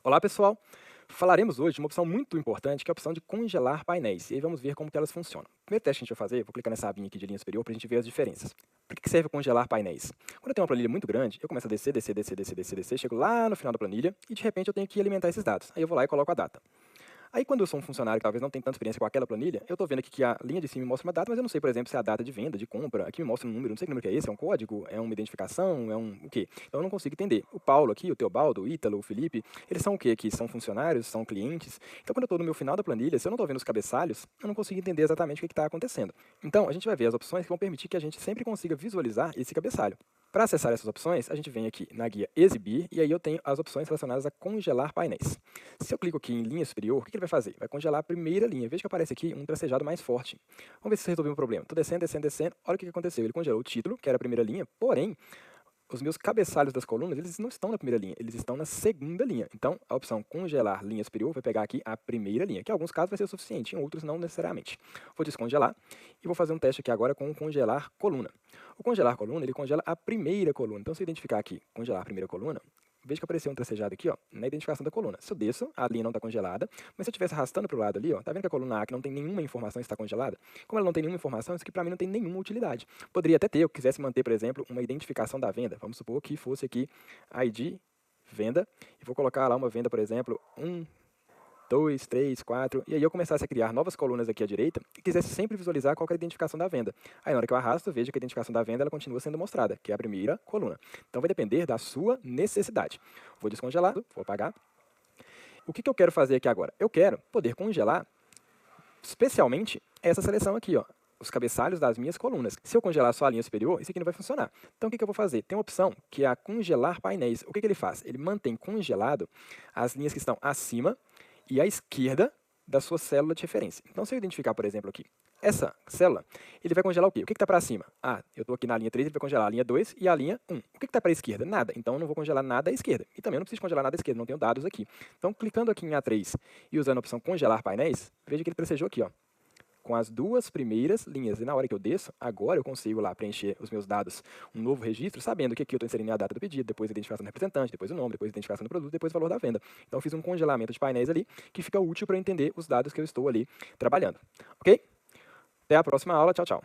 Olá pessoal, falaremos hoje de uma opção muito importante que é a opção de congelar painéis, e aí vamos ver como que elas funcionam. O primeiro teste que a gente vai fazer, vou clicar nessa abinha aqui de linha superior para a gente ver as diferenças. Para que serve congelar painéis? Quando eu tenho uma planilha muito grande, eu começo a descer, descer, descer, descer, descer, descer, chego lá no final da planilha e de repente eu tenho que alimentar esses dados. Aí eu vou lá e coloco a data. Aí quando eu sou um funcionário que talvez não tenha tanta experiência com aquela planilha, eu estou vendo aqui que a linha de cima me mostra uma data, mas eu não sei, por exemplo, se é a data de venda, de compra. Aqui me mostra um número, não sei que número que é esse, é um código, é uma identificação, é um o quê? Então eu não consigo entender. O Paulo aqui, o Teobaldo, o Ítalo, o Felipe, eles são o quê aqui? São funcionários, são clientes. Então quando eu estou no meu final da planilha, se eu não estou vendo os cabeçalhos, eu não consigo entender exatamente o que está acontecendo. Então a gente vai ver as opções que vão permitir que a gente sempre consiga visualizar esse cabeçalho. Para acessar essas opções, a gente vem aqui na guia Exibir, e aí eu tenho as opções relacionadas a congelar painéis. Se eu clico aqui em linha superior, o que ele vai fazer? Vai congelar a primeira linha. Veja que aparece aqui um tracejado mais forte. Vamos ver se isso resolveu o problema. Estou descendo, descendo, descendo. Olha o que aconteceu. Ele congelou o título, que era a primeira linha, porém, os meus cabeçalhos das colunas, eles não estão na primeira linha, eles estão na segunda linha. Então, a opção congelar linha superior vai pegar aqui a primeira linha, que em alguns casos vai ser o suficiente, em outros não necessariamente. Vou descongelar e vou fazer um teste aqui agora com o congelar coluna. O congelar coluna, ele congela a primeira coluna. Então, se eu identificar aqui, congelar a primeira coluna, veja que apareceu um tracejado aqui, ó, na identificação da coluna. Se eu desço, a linha não está congelada, mas se eu estivesse arrastando para o lado ali, ó, tá vendo que a coluna A que não tem nenhuma informação está congelada? Como ela não tem nenhuma informação, isso aqui para mim não tem nenhuma utilidade. Poderia até ter, eu quisesse manter, por exemplo, uma identificação da venda. Vamos supor que fosse aqui ID venda, e vou colocar lá uma venda, por exemplo, 1, 2, 3, 4, e aí eu começasse a criar novas colunas aqui à direita e quisesse sempre visualizar qual que é a identificação da venda. Aí na hora que eu arrasto, vejo que a identificação da venda ela continua sendo mostrada, que é a primeira coluna. Então vai depender da sua necessidade. Vou descongelar, vou apagar. O que eu quero fazer aqui agora? Eu quero poder congelar especialmente essa seleção aqui, ó, os cabeçalhos das minhas colunas. Se eu congelar só a linha superior, isso aqui não vai funcionar. Então, o que eu vou fazer? Tem uma opção que é a congelar painéis. O que ele faz? Ele mantém congelado as linhas que estão acima e à esquerda da sua célula de referência. Então, se eu identificar, por exemplo, aqui, essa célula, ele vai congelar o quê? O que está para cima? Ah, eu estou aqui na linha 3, ele vai congelar a linha 2 e a linha 1. O que está para a esquerda? Nada. Então, eu não vou congelar nada à esquerda. E também eu não preciso congelar nada à esquerda, não tenho dados aqui. Então, clicando aqui em A3 e usando a opção congelar painéis, veja que ele tracejou aqui, ó, com as duas primeiras linhas. E na hora que eu desço, agora eu consigo lá preencher os meus dados, um novo registro, sabendo que aqui eu estou inserindo a data do pedido, depois a identificação do representante, depois o nome, depois a identificação do produto, depois o valor da venda. Então eu fiz um congelamento de painéis ali, que fica útil para eu entender os dados que eu estou ali trabalhando. Ok? Até a próxima aula. Tchau, tchau.